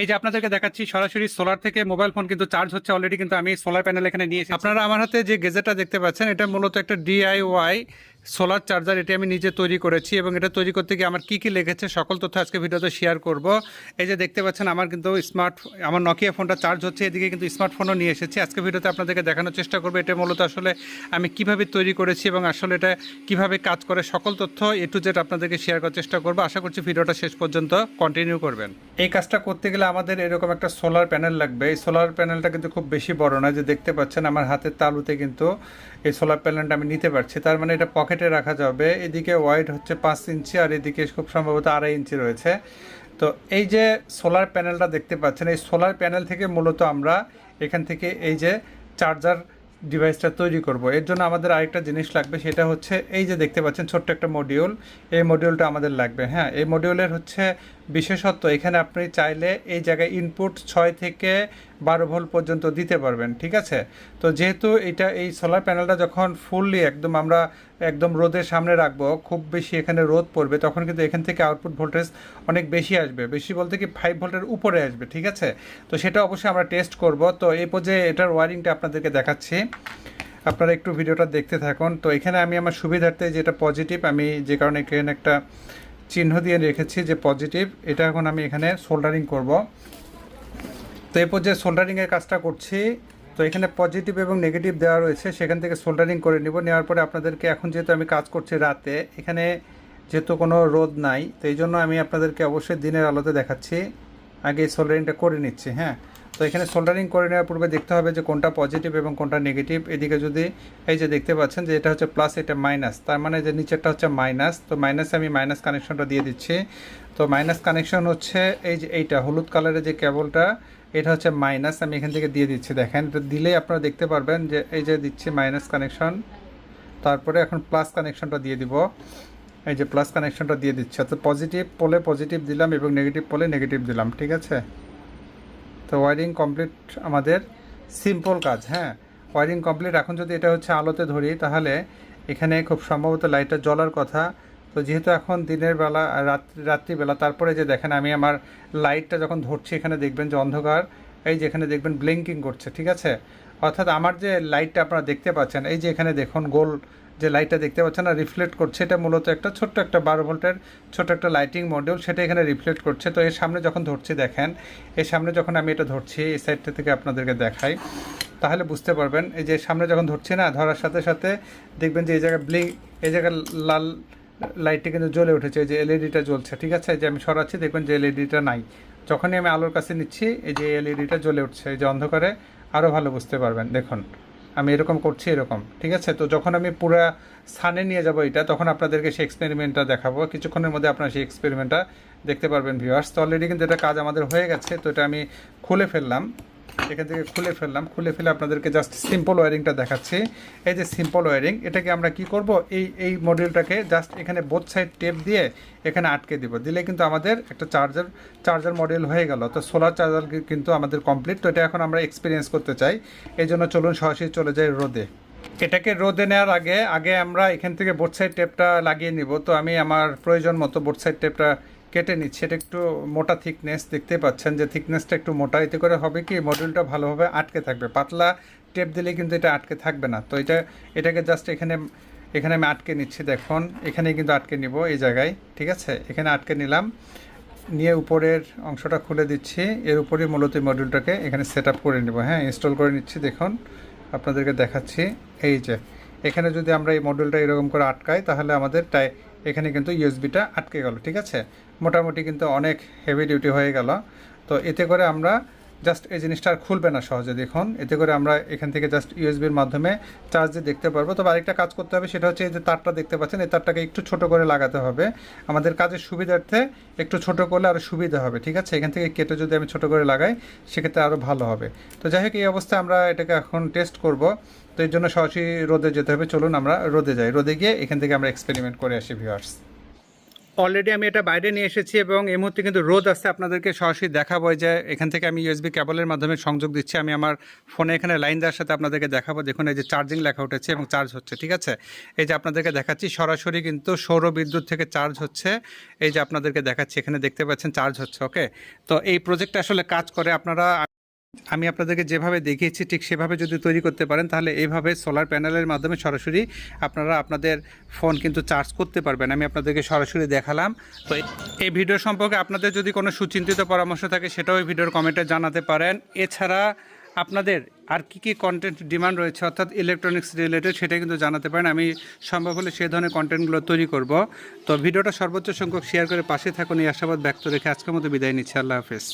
এই যে আপনাদেরকে দেখাচ্ছি সরাসরি সোলার থেকে মোবাইল ফোন কিন্তু চার্জ হচ্ছে অলরেডি, কিন্তু আমি সোলার প্যানেল এখানে নিয়ে এসেছি। আপনারা আমার হাতে যে গেজেটটা দেখতে পাচ্ছেন এটা মূলত একটা ডিআইওয়াই সোলার চার্জার। এটি আমি নিজে তৈরি করেছি এবং এটা তৈরি করতে গিয়ে আমার কী কী লেগেছে সকল তথ্য আজকে ভিডিওতে শেয়ার করব। এই যে দেখতে পাচ্ছেন আমার কিন্তু আমার নকিয়া ফোনটা চার্জ হচ্ছে, এদিকে কিন্তু স্মার্টফোনও নিয়ে এসেছি। আজকে ভিডিওতে আপনাদেরকে দেখানোর চেষ্টা করবো এটা মূলত আসলে আমি কিভাবে তৈরি করেছি এবং আসলে এটা কিভাবে কাজ করে সকল তথ্য এ টু জেড আপনাদেরকে শেয়ার করার চেষ্টা করবো। আশা করছি ভিডিওটা শেষ পর্যন্ত কন্টিনিউ করবেন। এই কাজটা করতে গেলে আমাদের এরকম একটা সোলার প্যানেল লাগবে। এই সোলার প্যানেলটা কিন্তু খুব বেশি বড় না, যে দেখতে পাচ্ছেন আমার হাতের তালুতে কিন্তু এই সোলার প্যানেলটা আমি নিতে পারছি। তার মানে এটা পকেটে রাখা যাবে। এদিকে ওয়াইড হচ্ছে 5 ইঞ্চি আর এদিকে খুব সম্ভবত 2.5 ইঞ্চি রয়েছে। তো এই যে সোলার প্যানেলটা দেখতে পাচ্ছেন, এই সোলার প্যানেল থেকে মূলত আমরা এখান থেকে এই যে চার্জার ডিভাইসটা তৈরি করব। এর জন্য আমাদের আরেকটা জিনিস লাগবে, সেটা হচ্ছে এই যে দেখতে পাচ্ছেন ছোট্ট একটা মডিউল। এই মডিউলটা আমাদের লাগবে। হ্যাঁ, এই মডিউলের হচ্ছে বিশেষত্ব, এখানে আপনি চাইলে এই জায়গায় ইনপুট 6 থেকে 12 ভোল্ট পর্যন্ত দিতে পারবেন। ঠিক আছে, তো যেহেতু এই সোলার প্যানেলটা যখন ফুললি আমরা একদম রোদের সামনে রাখবো, খুব বেশি এখানে রোদ পড়বে, তখন কিন্তু এখান থেকে আউটপুট ভোল্টেজ অনেক বেশি আসবে। বেশি বলতে কি 5 ভোল্টের উপরে আসবে। ঠিক আছে, তো সেটা অবশ্যই আমরা টেস্ট করব। তো এই পর্যায়ে এটার ওয়ারিংটা আপনাদেরকে দেখাচ্ছি, আপনারা একটু ভিডিওটা দেখতে থাকুন। তো এখানে আমি আমার সুবিধার্থে যেটা পজিটিভ, আমি যে কারণে এখানে একটা চিহ্ন দিয়ে রেখেছি যে পজিটিভ, এটা এখন আমি এখানে সোল্ডারিং করব। তো এই পর্যায়ে সোল্ডারিংয়ের কাজটা করছি। তো এখানে পজিটিভ এবং নেগেটিভ দেওয়া রয়েছে, সেখান থেকে সোল্ডারিং করে নিব। নেওয়ার পরে আপনাদেরকে এখন যেহেতু আমি কাজ করছি রাতে, এখানে যেহেতু কোনো রোদ নাই, তো এই জন্য আমি আপনাদেরকে অবশ্যই দিনের আলোতে দেখাচ্ছি। আগে এই সোল্ডারিংটা করে নিচ্ছি। হ্যাঁ, তো এখানে সোল্ডারিং করে নেওয়ার পূর্বে দেখতে হবে যে কোনটা পজিটিভ এবং কোনটা নেগেটিভ। এদিকে যদি এই যে দেখতে পাচ্ছেন যে এটা হচ্ছে প্লাস, এটা মাইনাস, তার মানে যে নিচেরটা হচ্ছে মাইনাস। তো মাইনাসে আমি মাইনাস কানেকশনটা দিয়ে দিচ্ছি। তো মাইনাস কানেকশন হচ্ছে এই যে এইটা হলুদ কালারের যে কেবলটা, এটা হচ্ছে মাইনাস, আমি এখান থেকে দিয়ে দিচ্ছি। দেখেন, এটা দিলেই আপনারা দেখতে পারবেন যে এই যে দিচ্ছি মাইনাস কানেকশন। তারপরে এখন প্লাস কানেকশনটা দিয়ে দিব। এই যে প্লাস কানেকশনটা দিয়ে দিচ্ছি, অর্থাৎ পজিটিভ পোলে পজিটিভ দিলাম এবং নেগেটিভ পোলে নেগেটিভ দিলাম। ঠিক আছে, তো ওয়ারিং কমপ্লিট আমাদের, সিম্পল কাজ। হ্যাঁ, ওয়ারিং কমপ্লিট। এখন যদি এটা হচ্ছে আলোতে ধরি, তাহলে এখানে খুব সম্ভবত লাইটটা জ্বলার কথা। তো যেহেতু এখন দিনের বেলা, রাত্রিবেলা, তারপরে যে দেখেন আমি আমার লাইটটা যখন ধরছি, এখানে দেখবেন যে অন্ধকার, এই যে এখানে দেখবেন ব্লিঙ্কিং করছে। ঠিক আছে, অর্থাৎ আমার যে লাইটটা আপনারা দেখতে পাচ্ছেন, এই যে এখানে দেখুন গোল যে লাইটটা দেখতে পাচ্ছেন না, রিফ্লেক্ট করছে, এটা মূলত একটা ছোট্ট একটা 12 ভোল্টের ছোট্ট একটা লাইটিং মডিউল, সেটা এখানে রিফ্লেক্ট করছে। তো এর সামনে যখন ধরছি, দেখেন এর সামনে যখন আমি এটা ধরছি, এই সাইডটা থেকে আপনাদেরকে দেখাই, তাহলে বুঝতে পারবেন। এই যে সামনে যখন ধরছি না, ধরার সাথে সাথে দেখবেন যে এই জায়গায় এই জায়গায় লাল লাইটটা কিন্তু জ্বলে উঠেছে, এই যে এলইডিটা জ্বলছে। ঠিক আছে, এই যে আমি সরাচ্ছি, দেখবেন যে এলইডিটা নাই। যখনই আমি আলোর কাছে নিচ্ছি, এই যে এলইডিটা জ্বলে উঠছে। এই যে অন্ধকারে আরও ভালো বুঝতে পারবেন, দেখুন আমি এরকম করছি, এরকম। ঠিক আছে, তো যখন আমি পুরো সানে নিয়ে যাব এটা, তখন আপনাদেরকে সেই এক্সপেরিমেন্টটা দেখাবো। কিছুক্ষণের মধ্যে আপনারা সেই এক্সপেরিমেন্টটা দেখতে পারবেন ভিউয়ার্স। তো অলরেডি কিন্তু এটা কাজ আমাদের হয়ে গেছে। তো এটা আমি খুলে ফেললাম, এখান থেকে খুলে ফেলে আপনাদেরকে জাস্ট সিম্পল ওয়ারিংটা দেখাচ্ছি। এই যে সিম্পল ওয়ারিং, এটাকে আমরা কি করব, এই মডিউলটাকে জাস্ট এখানে বোথ সাইড টেপ দিয়ে এখানে আটকে দিব। দিলে কিন্তু আমাদের একটা চার্জার মডিউল হয়ে গেল। তো সোলার চার্জার কিন্তু আমাদের কমপ্লিট। তো এটা এখন আমরা এক্সপিরিয়েন্স করতে চাই, এই জন্য চলুন সরাসরি চলে যাই রোদে। এটাকে রোদে নেওয়ার আগে আমরা এখান থেকে বোথ সাইড টেপটা লাগিয়ে নিব। তো আমি আমার প্রয়োজন মতো বোথ সাইড টেপটা কেটে নিচ্ছি। এটা একটু মোটা থিকনেস, দেখতে পাচ্ছেন যে থিকনেসটা একটু মোটা। এতে করে হবে কি, মডিউলটা ভালোভাবে আটকে থাকবে। পাতলা টেপ দিলে কিন্তু এটা আটকে থাকবে না। তো এটাকে জাস্ট এখানে আমি আটকে নিচ্ছি। দেখুন এখানে কিন্তু আটকে নিব, এই জায়গায়। ঠিক আছে, এখানে আটকে নিলাম, নিয়ে উপরের অংশটা খুলে দিচ্ছি। এর উপরে মূলত এই মডিউলটাকে এখানে সেট আপ করে নেব। হ্যাঁ, ইনস্টল করে নিচ্ছি। দেখুন আপনাদেরকে দেখাচ্ছি, এই যে এখানে যদি আমরা এই মডিউলটা এরকম করে আটকাই, তাহলে আমাদের এখানে কিন্তু ইউএসবিটা আটকে গেল। ঠিক আছে, মোটামুটি কিন্তু অনেক হেভি ডিউটি হয়ে গেল। তো এতে করে আমরা জাস্ট এই জিনিসটা আর খুলবে না সহজে। দেখুন এতে করে আমরা এখান থেকে জাস্ট ইউএসবির মাধ্যমে চার্জ দিয়ে দেখতে পারবো। তবে আরেকটা কাজ করতে হবে, সেটা হচ্ছে এই যে তারটা দেখতে পাচ্ছেন, এই তারটাকে একটু ছোট করে লাগাতে হবে। আমাদের কাজের সুবিধার্থে একটু ছোট করলে আরও সুবিধা হবে। ঠিক আছে, এখান থেকে কেটে যদি আমি ছোট করে লাগাই, সেক্ষেত্রে আরও ভালো হবে। তো যাই হোক, এই অবস্থায় আমরা এটাকে এখন টেস্ট করব। তো এর জন্য সরাসরি রোদে যেতে হবে। চলুন আমরা রোদে যাই। রোদে গিয়ে এখান থেকে আমরা এক্সপেরিমেন্ট করে আসি ভিউয়ার্স। অলরেডি আমি এটা বাইরে নিয়ে এসেছি এবং এই মুহূর্তে কিন্তু রোদ আসছে, আপনাদেরকে সরাসরি দেখাবো যে এখান থেকে আমি ইউএসবি কেবলের মাধ্যমে সংযোগ দিচ্ছি। আমি আমার ফোনে এখানে লাইন দেওয়ার সাথে আপনাদেরকে দেখাবো। দেখুন এই যে চার্জিং লেখা উঠেছে এবং চার্জ হচ্ছে, ঠিক আছে। এই যে আপনাদেরকে দেখাচ্ছি সরাসরি কিন্তু সৌর বিদ্যুৎ থেকে চার্জ হচ্ছে। এই যে আপনাদেরকে দেখাচ্ছি, এখানে দেখতে পাচ্ছেন চার্জ হচ্ছে। ওকে, তো এই প্রজেক্টটা আসলে কাজ করে। আপনারা, আমি আপনাদেরকে যেভাবে দেখিয়েছি ঠিক সেভাবে যদি তৈরি করতে পারেন তাহলে এইভাবে সোলার প্যানেলের মাধ্যমে সরাসরি আপনারা আপনাদের ফোন কিন্তু চার্জ করতে পারবেন। আমি আপনাদেরকে সরাসরি দেখালাম। তো এই ভিডিও সম্পর্কে আপনাদের যদি কোনো সুচিন্তিত পরামর্শ থাকে সেটাও এই ভিডিওর কমেন্টে জানাতে পারেন। এছাড়া আপনাদের আর কী কন্টেন্ট ডিমান্ড রয়েছে অর্থাৎ ইলেকট্রনিক্স রিলেটেড সেটা কিন্তু জানাতে পারেন। আমি সম্ভব হলে সেই ধরনের কন্টেন্টগুলো তৈরি করব। তো ভিডিওটা সর্বোচ্চ সংখ্যক শেয়ার করে পাশে থাকুন এই আশাবাদ ব্যক্ত রেখে আজকের মতো বিদায় নিচ্ছি। আল্লাহ হাফেজ।